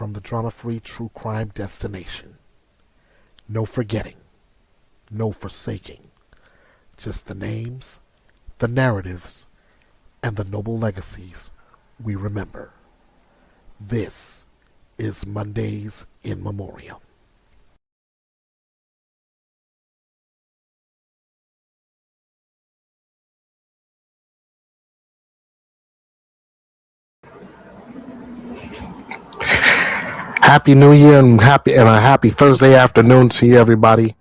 from the drama-free true crime destination. No forgetting, no forsaking, just the names, the narratives, and the noble legacies we remember. This is Mondays in Memoriam. Happy New Year and a happy Thursday afternoon to you, everybody.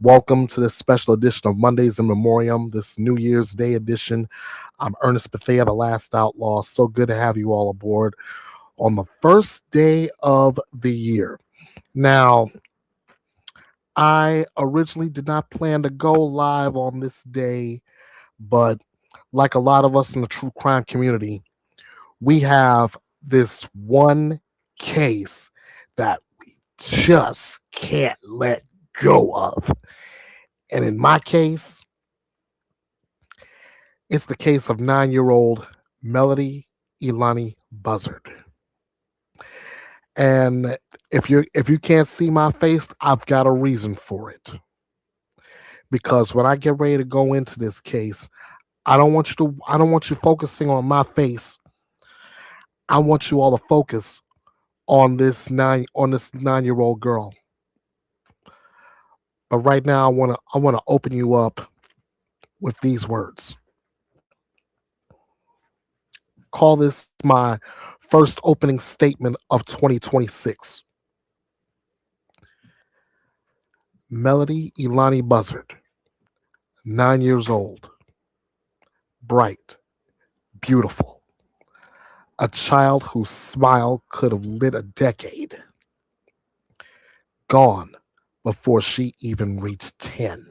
Welcome to this special edition of Mondays in Memoriam, this New Year's Day edition. I'm Ernest Bethea, the last outlaw. So good to have you all aboard on the first day of the year. Now, I originally did not plan to go live on this day, but like a lot of us in the true crime community, we have this one case that we just can't let go of. And in my case, it's the case of 9-year-old Melodee Buzzard. And if you can't see my face, I've got a reason for it. Because when I get ready to go into this case, I don't want you focusing on my face. I want you all to focus on this 9-year-old girl. But right now I want to open you up with these words. Call this my first opening statement of 2026. Melodee Buzzard, 9 years old, bright, beautiful, a child whose smile could have lit a decade, gone before she even reached 10.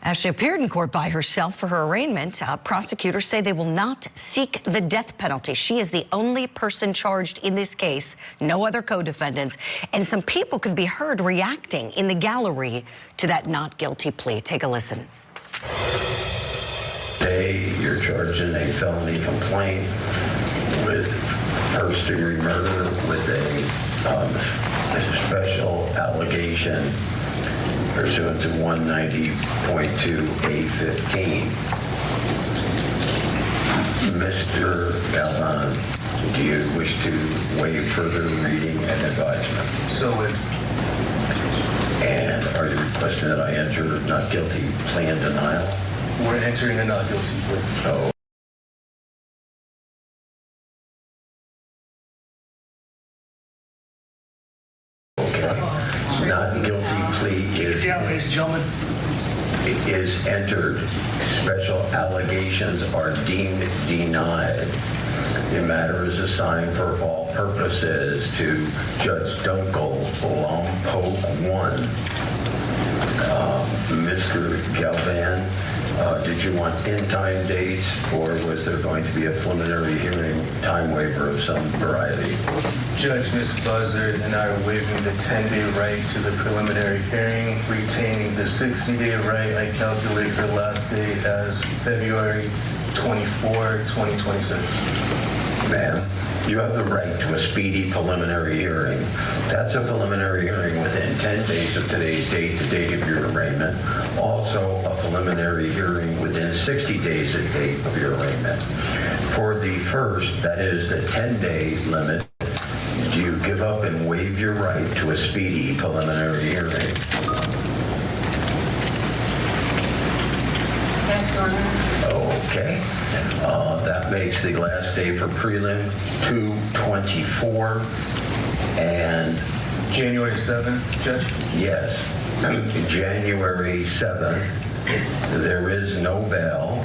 As she appeared in court by herself for her arraignment, prosecutors say they will not seek the death penalty. She is the only person charged in this case, no other co-defendants, and some people could be heard reacting in the gallery to that not guilty plea. Take a listen. Today, you're charged in a felony complaint with first-degree murder with a special allegation pursuant to 190.2A15. Mr. Galvan, do you wish to waive further reading and advisement? So moved. And are you requesting that I enter not guilty plea in denial? We're entering a not guilty plea. Oh. Not guilty plea is Ladies and gentlemen. is entered. Special allegations are deemed denied. The matter is assigned for all purposes to Judge Dunkel, Lompoc 1. Mr. Galvan, did you want in-time dates, or was there going to be a preliminary hearing time waiver of some variety? Judge, Ms. Buzzard and I are waiving the 10-day right to the preliminary hearing, retaining the 60-day right. I calculate her last day as February 24, 2026. Ma'am, you have the right to a speedy preliminary hearing. That's a preliminary hearing within 10 days of today's date, the date of your arraignment. Also, a preliminary hearing within 60 days of the date of your arraignment. For the first, that is the 10-day limit, do you give up and waive your right to a speedy preliminary hearing? Yes, Your Honor. Okay. That makes the last day for prelim 2/24, and January 7th, Judge? yes, January 7th. There is no bail.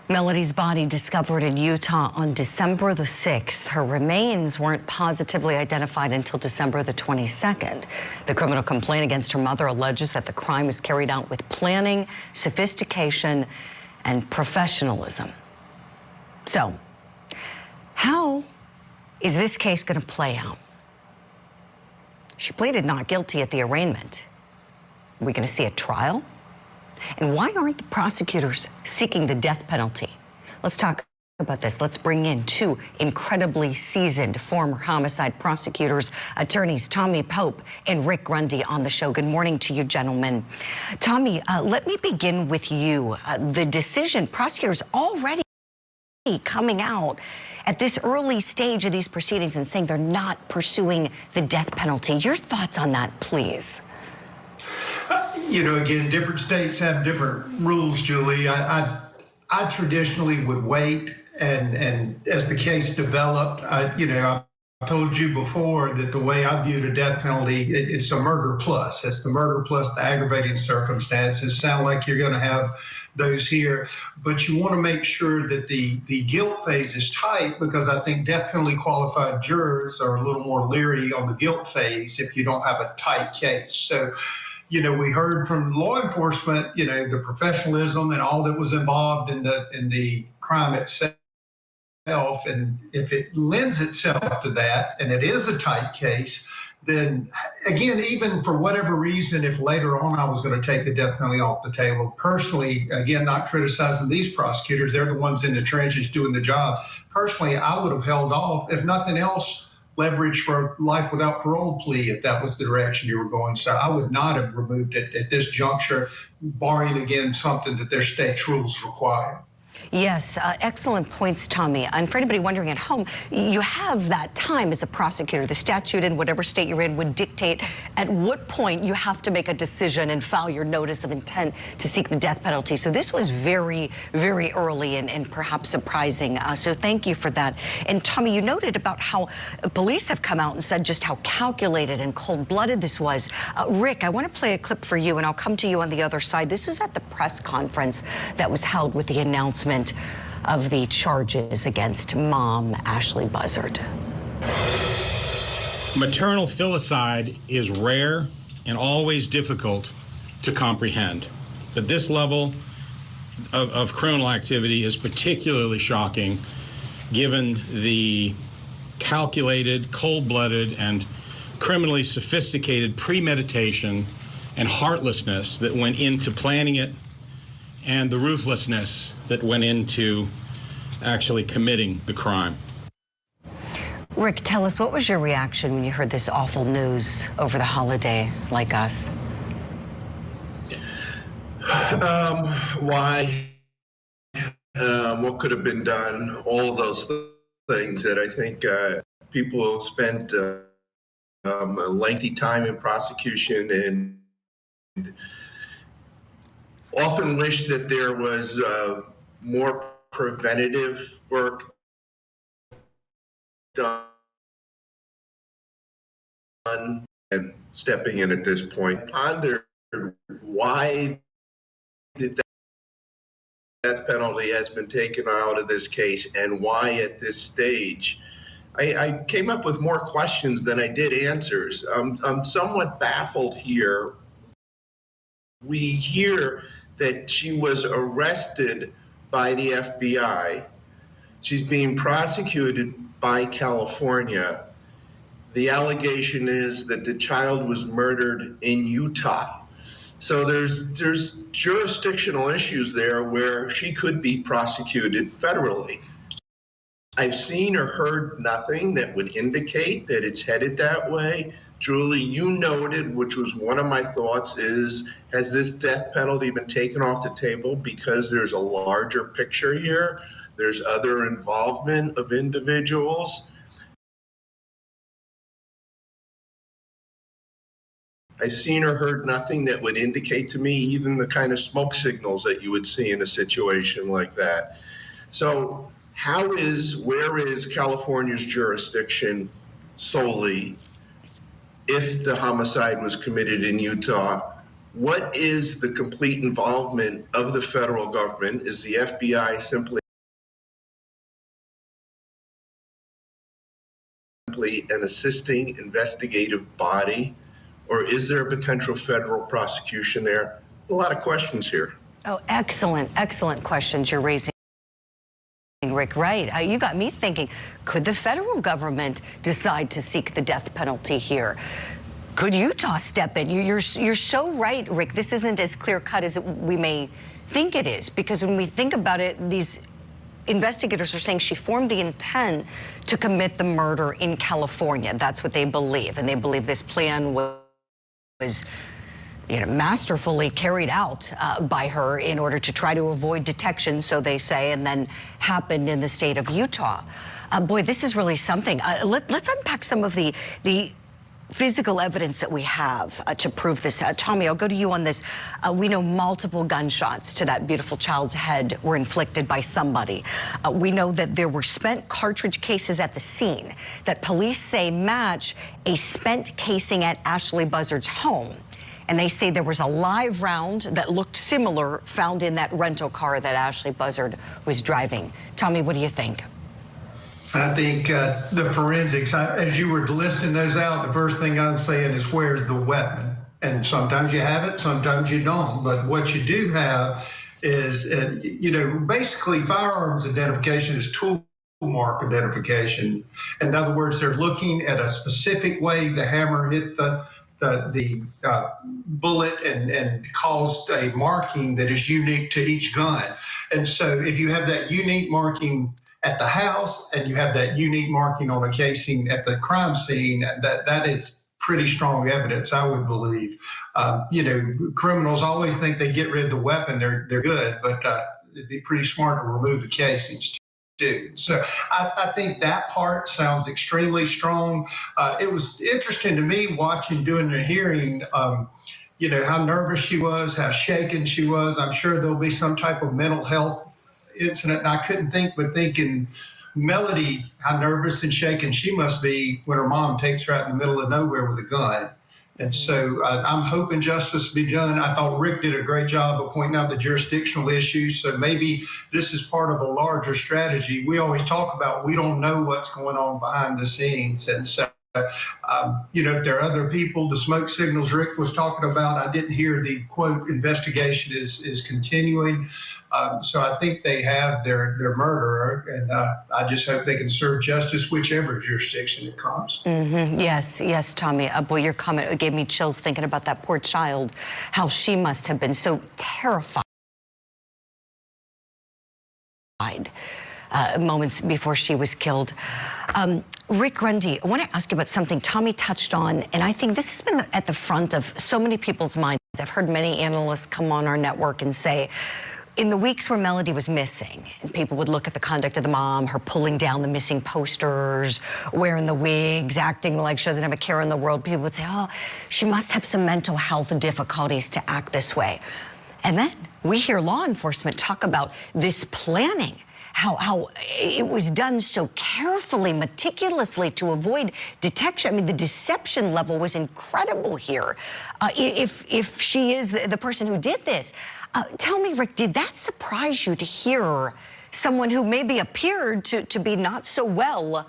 Melodee's body discovered in Utah on December the 6th. Her remains weren't positively identified until December the 22nd. The criminal complaint against her mother alleges that the crime was carried out with planning, sophistication, and professionalism. So, how is this case going to play out? She pleaded not guilty at the arraignment. Are we going to see a trial? And why aren't the prosecutors seeking the death penalty? Let's talk about this. Let's bring in two incredibly seasoned former homicide prosecutors, attorneys Tommy Pope and Rick Grundy on the show. Good morning to you, gentlemen. Tommy, let me begin with you. The decision, prosecutors already coming out at this early stage of these proceedings and saying they're not pursuing the death penalty. Your thoughts on that, please? You know, again, different states have different rules, Julie. I traditionally would wait, and as the case developed, I've told you before that the way I viewed a death penalty, it's a murder plus. It's the murder plus the aggravating circumstances. Sound like you're going to have those here, but you want to make sure that the guilt phase is tight, because I think death penalty qualified jurors are a little more leery on the guilt phase if you don't have a tight case. So, we heard from law enforcement, the professionalism and all that was involved in the crime itself. And if it lends itself to that, and it is a tight case, then again, even for whatever reason, if later on I was going to take the death penalty off the table, personally, again, not criticizing these prosecutors, they're the ones in the trenches doing the job. Personally, I would have held off, if nothing else, leverage for life without parole plea if that was the direction you were going. So I would not have removed it at this juncture, barring, again, something that their state's rules require. Yes, excellent points, Tommy. And for anybody wondering at home, you have that time as a prosecutor. The statute in whatever state you're in would dictate at what point you have to make a decision and file your notice of intent to seek the death penalty. So this was very, very early and perhaps surprising. So thank you for that. And Tommy, you noted about how police have come out and said just how calculated and cold-blooded this was. Rick, I want to play a clip for you, and I'll come to you on the other side. This was at the press conference that was held with the announcement of the charges against mom, Ashley Buzzard. Maternal filicide is rare and always difficult to comprehend. That this level of criminal activity is particularly shocking given the calculated, cold-blooded, and criminally sophisticated premeditation and heartlessness that went into planning it, and the ruthlessness that went into actually committing the crime. Rick, tell us, what was your reaction when you heard this awful news over the holiday, like us? Why? What could have been done? All of those things that I think people have spent a lengthy time in prosecution and often wish that there was more preventative work done and stepping in at this point. Pondered why the death penalty has been taken out of this case and why at this stage. I came up with more questions than I did answers. I'm somewhat baffled here. We hear that she was arrested by the FBI. She's being prosecuted by California. The allegation is that the child was murdered in Utah. So there's jurisdictional issues there where she could be prosecuted federally. I've seen or heard nothing that would indicate that it's headed that way. Julie, you noted, which was one of my thoughts, is has this death penalty been taken off the table because there's a larger picture here? There's other involvement of individuals. I've seen or heard nothing that would indicate to me even the kind of smoke signals that you would see in a situation like that. So where is California's jurisdiction solely if the homicide was committed in Utah? What is the complete involvement of the federal government? Is the FBI simply an assisting investigative body? Or is there a potential federal prosecution there? A lot of questions here. Oh, excellent, excellent questions you're raising, Rick. Right. You got me thinking, could the federal government decide to seek the death penalty here? Could Utah step in? You're so right, Rick. This isn't as clear-cut as we may think it is, because when we think about it, these investigators are saying she formed the intent to commit the murder in California. That's what they believe, and they believe this plan was masterfully carried out by her in order to try to avoid detection, so they say, and then happened in the state of Utah. Boy, this is really something. Let's unpack some of the physical evidence that we have to prove this. Tommy, I'll go to you on this. We know multiple gunshots to that beautiful child's head were inflicted by somebody. We know that there were spent cartridge cases at the scene that police say match a spent casing at Ashley Buzzard's home. And they say there was a live round that looked similar found in that rental car that Ashley Buzzard was driving. Tommy, what do you think? I think the forensics, as you were listing those out, the first thing I'm saying is, where's the weapon? And sometimes you have it, sometimes you don't. But what you do have is, basically firearms identification is tool mark identification. In other words, they're looking at a specific way the hammer hit the bullet and caused a marking that is unique to each gun. And so if you have that unique marking at the house and you have that unique marking on a casing at the crime scene, that is pretty strong evidence, I would believe. Criminals always think they get rid of the weapon, they're good, but it'd be pretty smart to remove the casings too. So I think that part sounds extremely strong. It was interesting to me doing the hearing, how nervous she was, how shaken she was. I'm sure there'll be some type of mental health incident, and I couldn't think but thinking, Melodee, how nervous and shaken she must be when her mom takes her out in the middle of nowhere with a gun. And so I'm hoping justice will be done. I thought Rick did a great job of pointing out the jurisdictional issues. So maybe this is part of a larger strategy. We always talk about we don't know what's going on behind the scenes. And so If there are other people, the smoke signals Rick was talking about, I didn't hear the quote, investigation is continuing. So I think they have their murderer, and I just hope they can serve justice, whichever jurisdiction it comes. Yes, Tommy. Boy, your comment gave me chills thinking about that poor child, how she must have been so terrified. Moments before she was killed. Rick Grundy, I want to ask you about something Tommy touched on, and I think this has been at the front of so many people's minds. I've heard many analysts come on our network and say, in the weeks where Melodee was missing, and people would look at the conduct of the mom, her pulling down the missing posters, wearing the wigs, acting like she doesn't have a care in the world, people would say, oh, she must have some mental health difficulties to act this way. And then we hear law enforcement talk about this planning, how it was done so carefully, meticulously to avoid detection. I mean, the deception level was incredible here. If she is the person who did this, tell me, Rick, did that surprise you to hear someone who maybe appeared to be not so well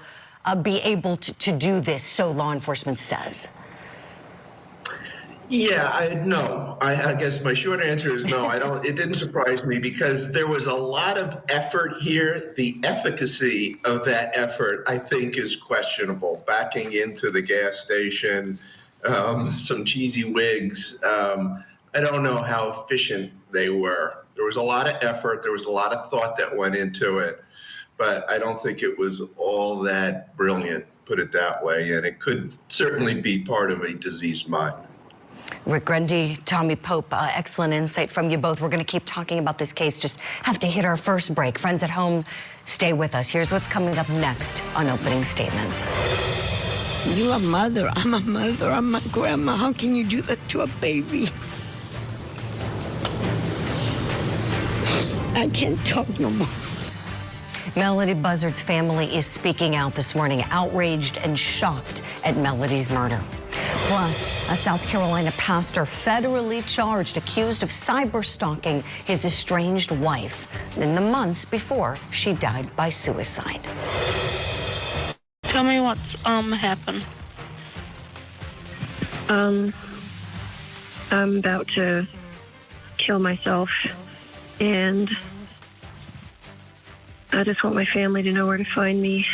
be able to do this, so law enforcement says? Yeah, no. I guess my short answer is no. It didn't surprise me because there was a lot of effort here. The efficacy of that effort, I think, is questionable. Backing into the gas station, some cheesy wigs. I don't know how efficient they were. There was a lot of effort. There was a lot of thought that went into it, but I don't think it was all that brilliant, put it that way. And it could certainly be part of a diseased mind. Rick Grundy, Tommy Pope, excellent insight from you both. We're going to keep talking about this case. Just have to hit our first break. Friends at home, stay with us. Here's what's coming up next on Opening Statements. You're a mother. I'm a mother. I'm my grandma. How can you do that to a baby? I can't talk no more. Melodee Buzzard's family is speaking out this morning, outraged and shocked at Melodee's murder. Plus, a South Carolina pastor federally charged, accused of cyber-stalking his estranged wife in the months before she died by suicide. Tell me what's happened. I'm about to kill myself, and I just want my family to know where to find me.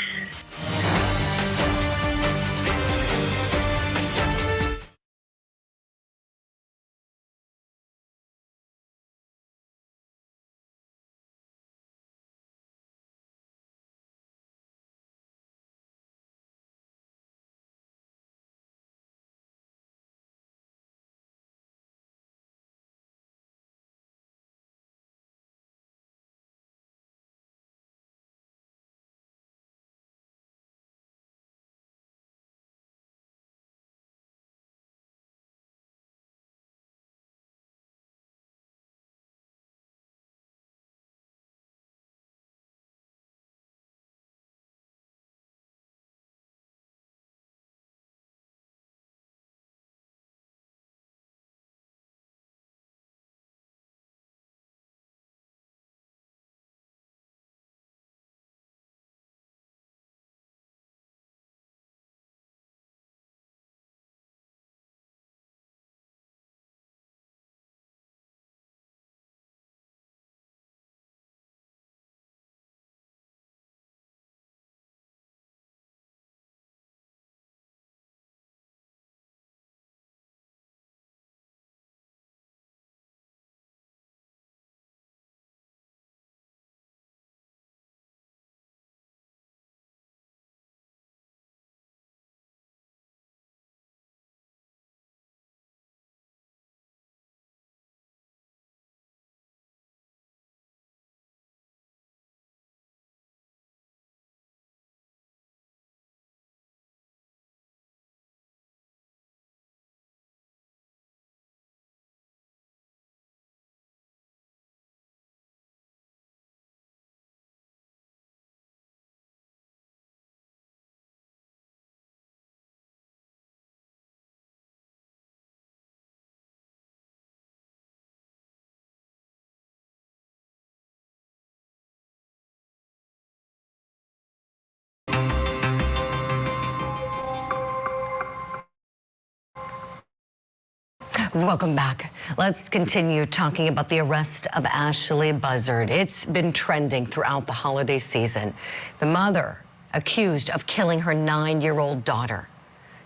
Welcome back. Let's continue talking about the arrest of Ashley Buzzard. It's been trending throughout the holiday season. The mother accused of killing her 9-year-old daughter.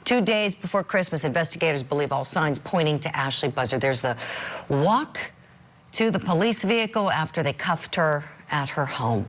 2 days before Christmas, investigators believe all signs pointing to Ashley Buzzard. There's the walk to the police vehicle after they cuffed her at her home.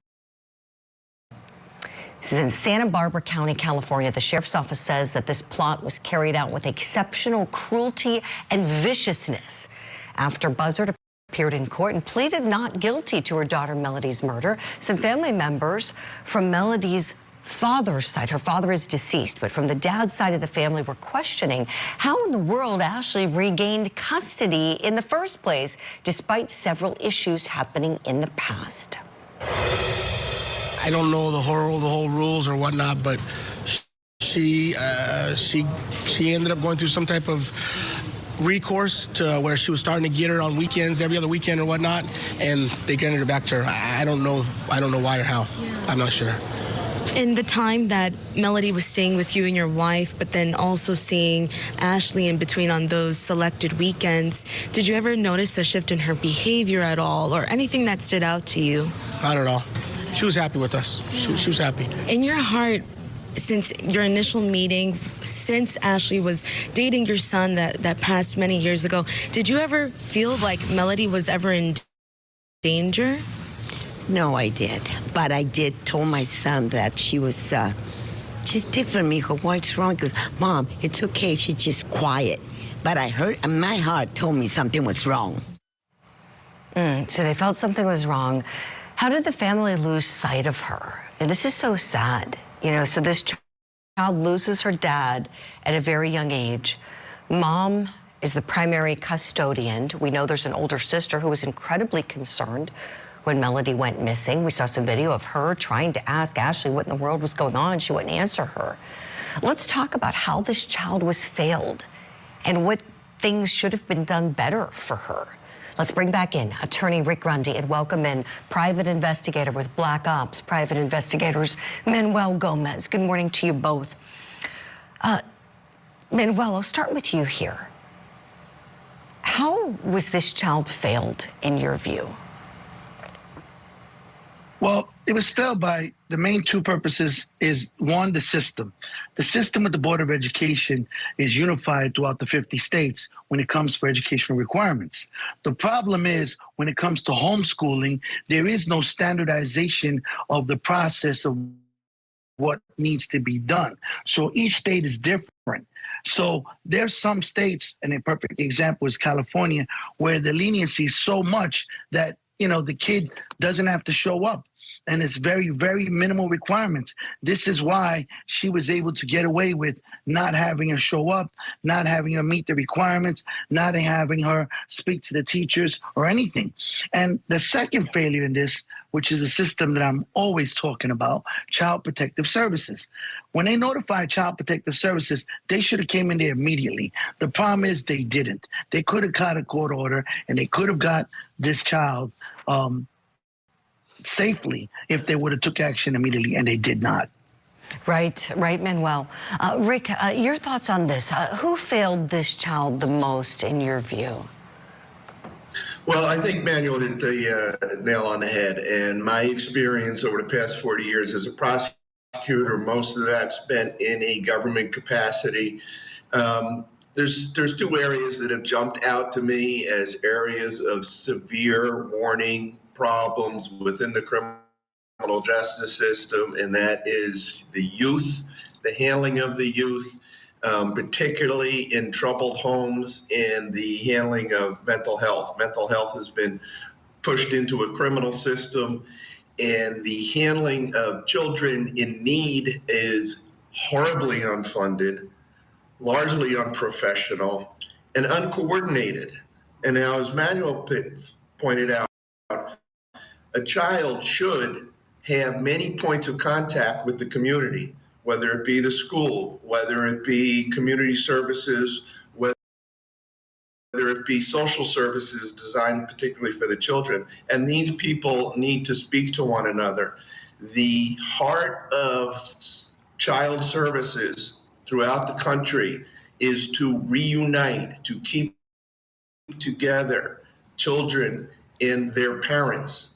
This is in Santa Barbara County, California. The sheriff's office says that this plot was carried out with exceptional cruelty and viciousness after Buzzard appeared in court and pleaded not guilty to her daughter Melodee's murder. Some family members from Melodee's father's side, her father is deceased, but from the dad's side of the family were questioning how in the world Ashley regained custody in the first place, despite several issues happening in the past. I don't know the whole rules or whatnot, but she ended up going through some type of recourse to where she was starting to get her on weekends, every other weekend or whatnot, and they granted her back to her. I don't know why or how. I'm not sure. In the time that Melodee was staying with you and your wife, but then also seeing Ashley in between on those selected weekends, did you ever notice a shift in her behavior at all or anything that stood out to you? Not at all. She was happy with us. She was happy. In your heart, since your initial meeting, since Ashley was dating your son that passed many years ago, did you ever feel like Melodee was ever in danger? No, I did. But I did tell my son that she was just different. Me, what's wrong? He goes, Mom, it's okay. She's just quiet. But I heard, my heart told me something was wrong. So they felt something was wrong. How did the family lose sight of her? And this is so sad. You know, so this child loses her dad at a very young age. Mom is the primary custodian. We know there's an older sister who was incredibly concerned when Melodee went missing. We saw some video of her trying to ask Ashley what in the world was going on. She wouldn't answer her. Let's talk about how this child was failed and what things should have been done better for her. Let's bring back in attorney Rick Grundy and welcome in private investigator with Black Ops, private investigators Manuel Gomez. Good morning to you both. Manuel, I'll start with you here. How was this child failed in your view? Well, it was failed by the main two purposes is, one, the system. The system of the Board of Education is unified throughout the 50 states when it comes for educational requirements. The problem is when it comes to homeschooling, there is no standardization of the process of what needs to be done. So each state is different. So there's some states, and a perfect example is California, where the leniency is so much that, you know, the kid doesn't have to show up. And it's very, very minimal requirements. This is why she was able to get away with not having her show up, not having her meet the requirements, not having her speak to the teachers or anything. And the second failure in this, which is a system that I'm always talking about, Child Protective Services. When they notified Child Protective Services, they should have came in there immediately. The problem is they didn't. They could have got a court order and they could have got this child safely if they would have took action immediately, and they did not. Right, Manuel. Rick, your thoughts on this? Who failed this child the most in your view? Well, I think Manuel hit the nail on the head, and my experience over the past 40 years as a prosecutor, most of that spent in a government capacity. There's two areas that have jumped out to me as areas of severe warning problems within the criminal justice system, and that is the youth, the handling of the youth, particularly in troubled homes, and the handling of mental health. Mental health has been pushed into a criminal system, and the handling of children in need is horribly unfunded, largely unprofessional, and uncoordinated. And now, as Manuel pointed out, a child should have many points of contact with the community, whether it be the school, whether it be community services, whether it be social services designed particularly for the children. And these people need to speak to one another. The heart of child services throughout the country is to reunite, to keep together children and their parents.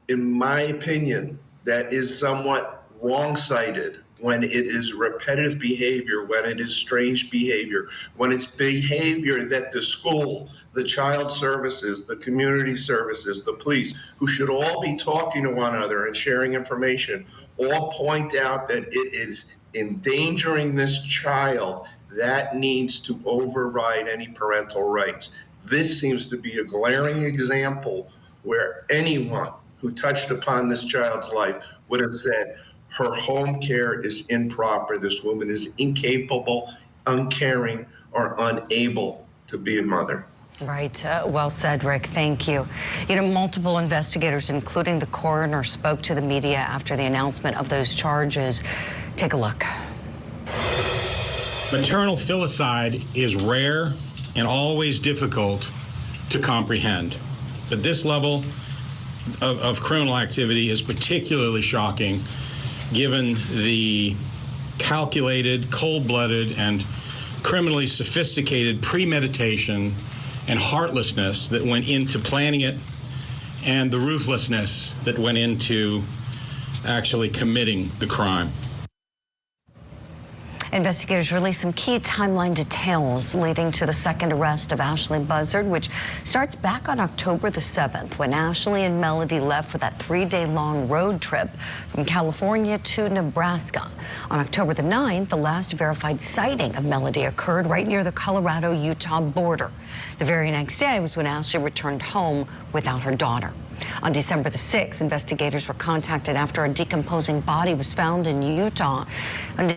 In my opinion, that is somewhat wrong-sided when it is repetitive behavior, when it is strange behavior, when it's behavior that the school, the child services, the community services, the police, who should all be talking to one another and sharing information, all point out that it is endangering this child. That needs to override any parental rights. This seems to be a glaring example where anyone who touched upon this child's life would have said, her home care is improper. This woman is incapable, uncaring, or unable to be a mother. Right. Well said, Rick. Thank you. You know, multiple investigators, including the coroner, spoke to the media after the announcement of those charges. Take a look. Maternal filicide is rare and always difficult to comprehend. At this level of criminal activity is particularly shocking given the calculated, cold-blooded, and criminally sophisticated premeditation and heartlessness that went into planning it, and the ruthlessness that went into actually committing the crime. Investigators released some key timeline details leading to the second arrest of Ashley Buzzard, which starts back on October the 7th when Ashley and Melodee left for that 3-day-long road trip from California to Nebraska. On October the 9th, the last verified sighting of Melodee occurred right near the Colorado-Utah border. The very next day was when Ashley returned home without her daughter. On December the 6th, investigators were contacted after a decomposing body was found in Utah. On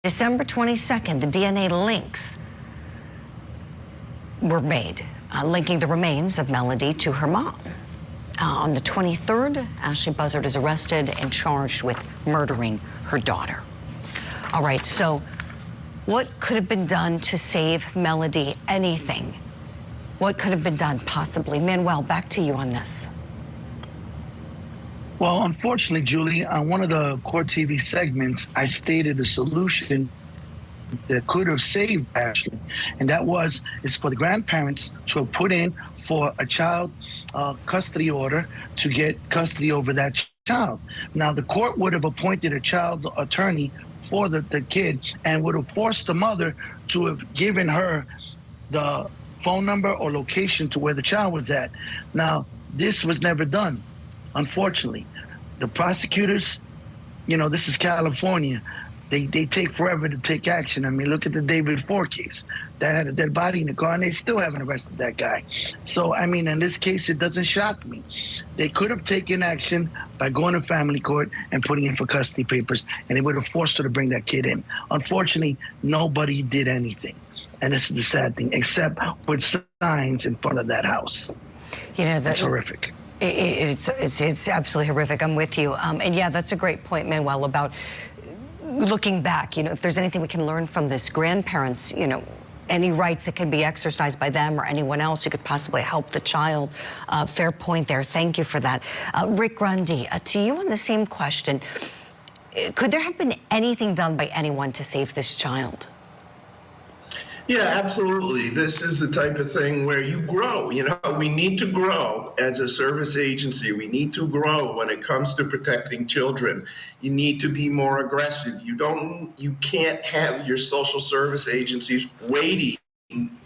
December 22nd, the DNA links were made, linking the remains of Melodee to her mom. On the 23rd, Ashley Buzzard is arrested and charged with murdering her daughter. All right, so what could have been done to save Melodee? Anything? What could have been done, possibly? Manuel, back to you on this. Well, unfortunately, Julie, on one of the Court TV segments, I stated a solution that could have saved Ashley, and that is for the grandparents to have put in for a child custody order to get custody over that child. Now, the court would have appointed a child attorney for the kid and would have forced the mother to have given her the phone number or location to where the child was at. Now, this was never done. Unfortunately, the prosecutors, you know, this is California. They take forever to take action. I mean, look at the David Ford case. That had a dead body in the car, and they still haven't arrested that guy. So, I mean, in this case, it doesn't shock me. They could have taken action by going to family court and putting in for custody papers, and they would have forced her to bring that kid in. Unfortunately, nobody did anything. And this is the sad thing, except put signs in front of that house. You know, that's horrific. It's absolutely horrific. I'm with you. And yeah, that's a great point, Manuel, about looking back. You know, if there's anything we can learn from this, grandparents, you know, any rights that can be exercised by them or anyone else who could possibly help the child. Fair point there. Thank you for that. Rick Grundy, to you on the same question. Could there have been anything done by anyone to save this child? Yeah, absolutely. This is the type of thing where you grow. You know, we need to grow as a service agency. We need to grow when it comes to protecting children. You need to be more aggressive. You can't have your social service agencies waiting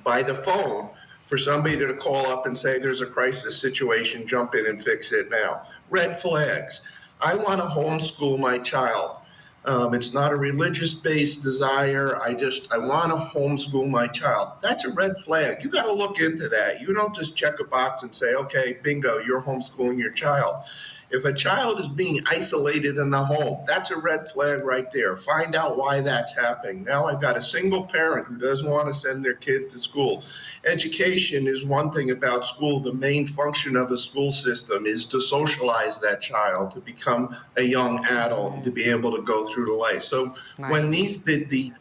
by the phone for somebody to call up and say there's a crisis situation, jump in and fix it now. Red flags. I want to homeschool my child. It's not a religious-based desire. I want to homeschool my child. That's a red flag. You got to look into that. You don't just check a box and say, okay, bingo, you're homeschooling your child. If a child is being isolated in the home, that's a red flag right there. Find out why that's happening. Now I've got a single parent who doesn't want to send their kid to school. Education is one thing about school. The main function of a school system is to socialize that child, to become a young adult, to be able to go through life. So when the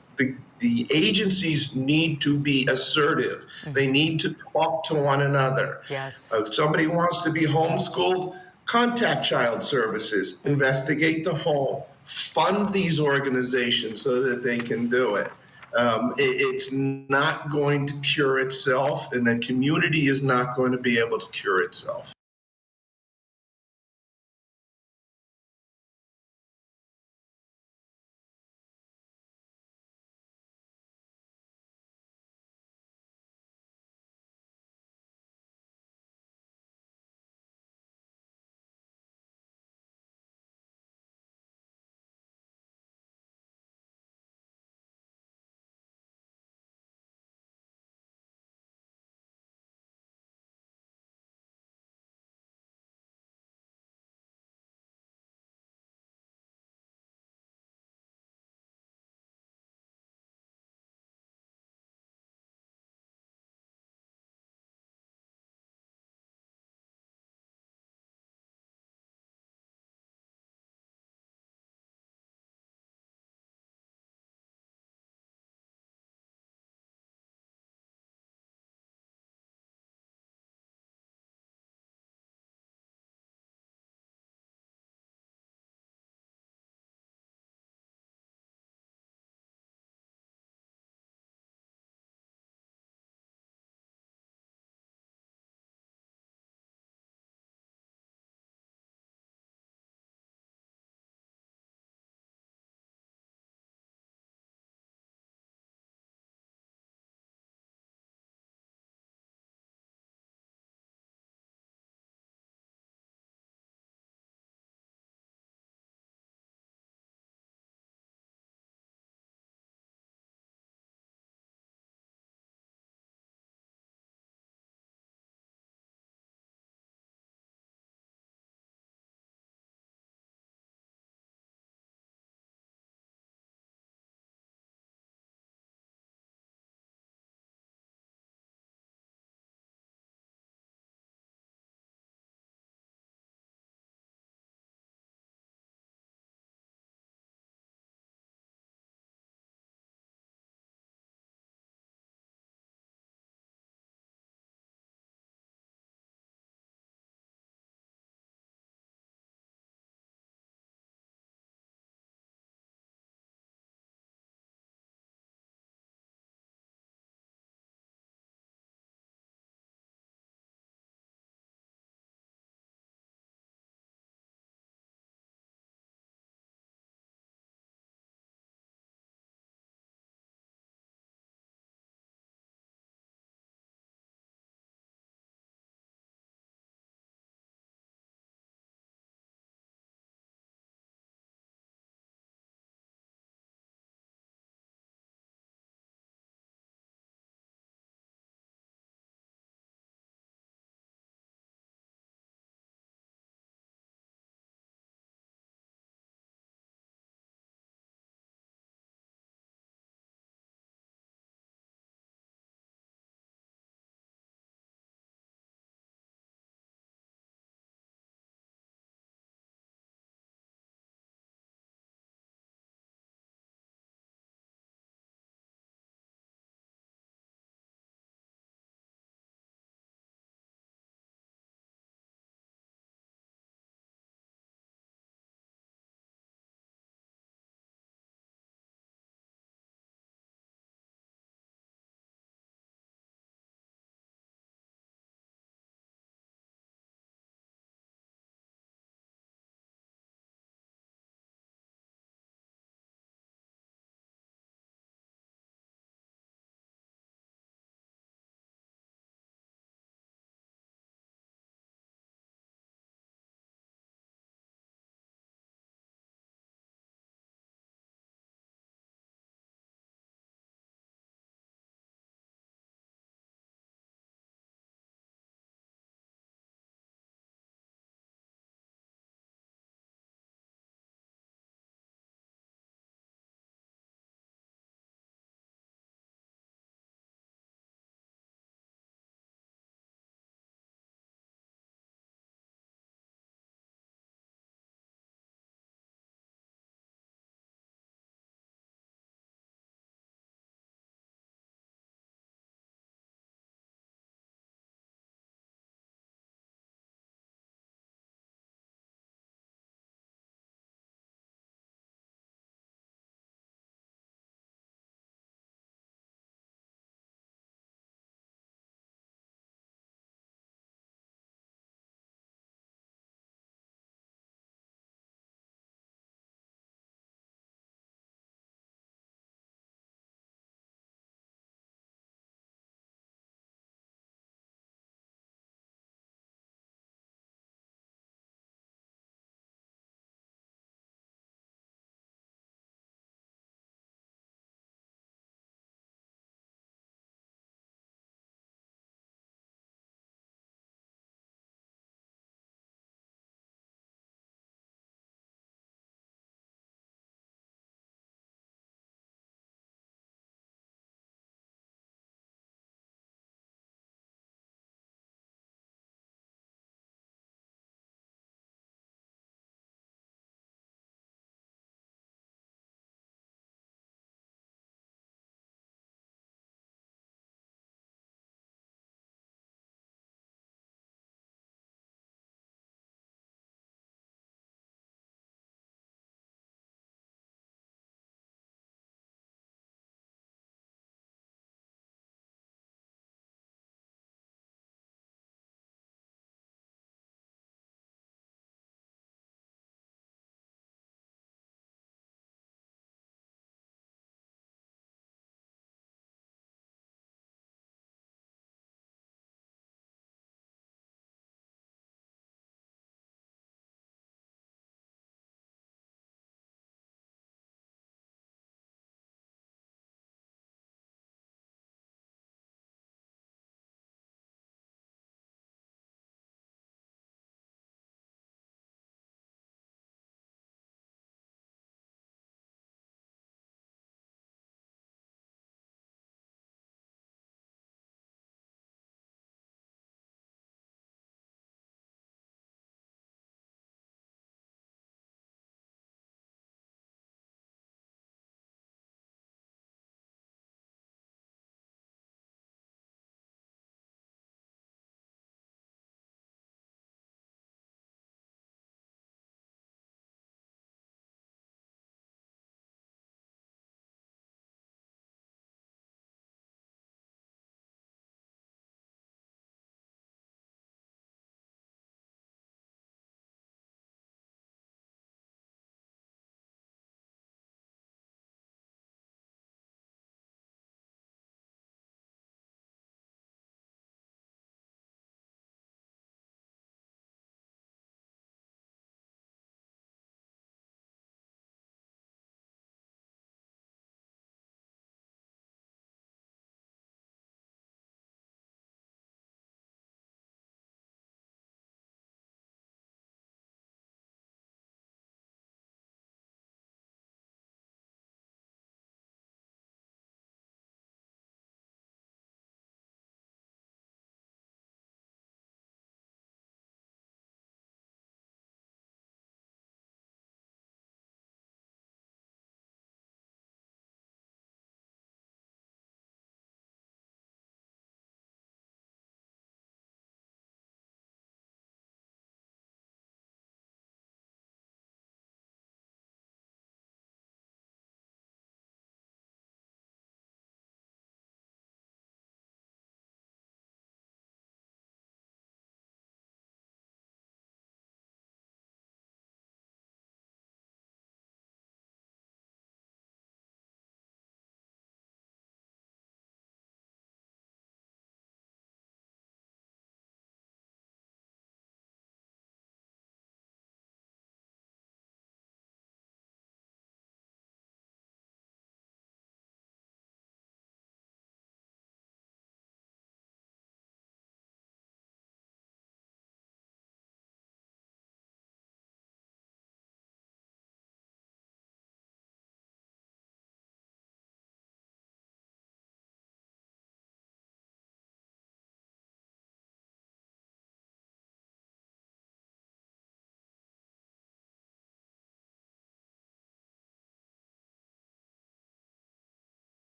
agencies need to be assertive. They need to talk to one another. Yes. If somebody wants to be homeschooled, contact child services, investigate the home, fund these organizations so that they can do it. It's not going to cure itself, and the community is not going to be able to cure itself.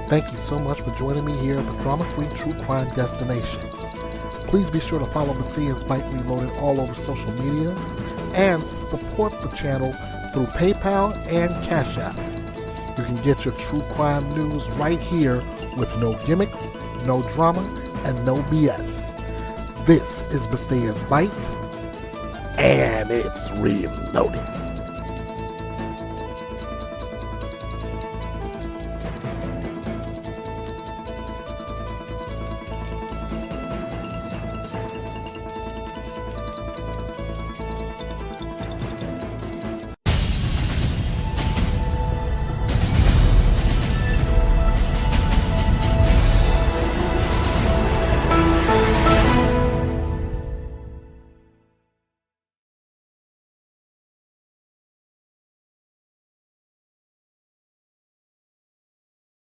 Thank you so much for joining me here at the Drama-Free True Crime Destination. Please be sure to follow Bethea'S Byte Reloaded all over social media and support the channel through PayPal and Cash App. You can get your true crime news right here with no gimmicks, no drama, and no BS. This is Bethea'S Byte, and it's reloaded.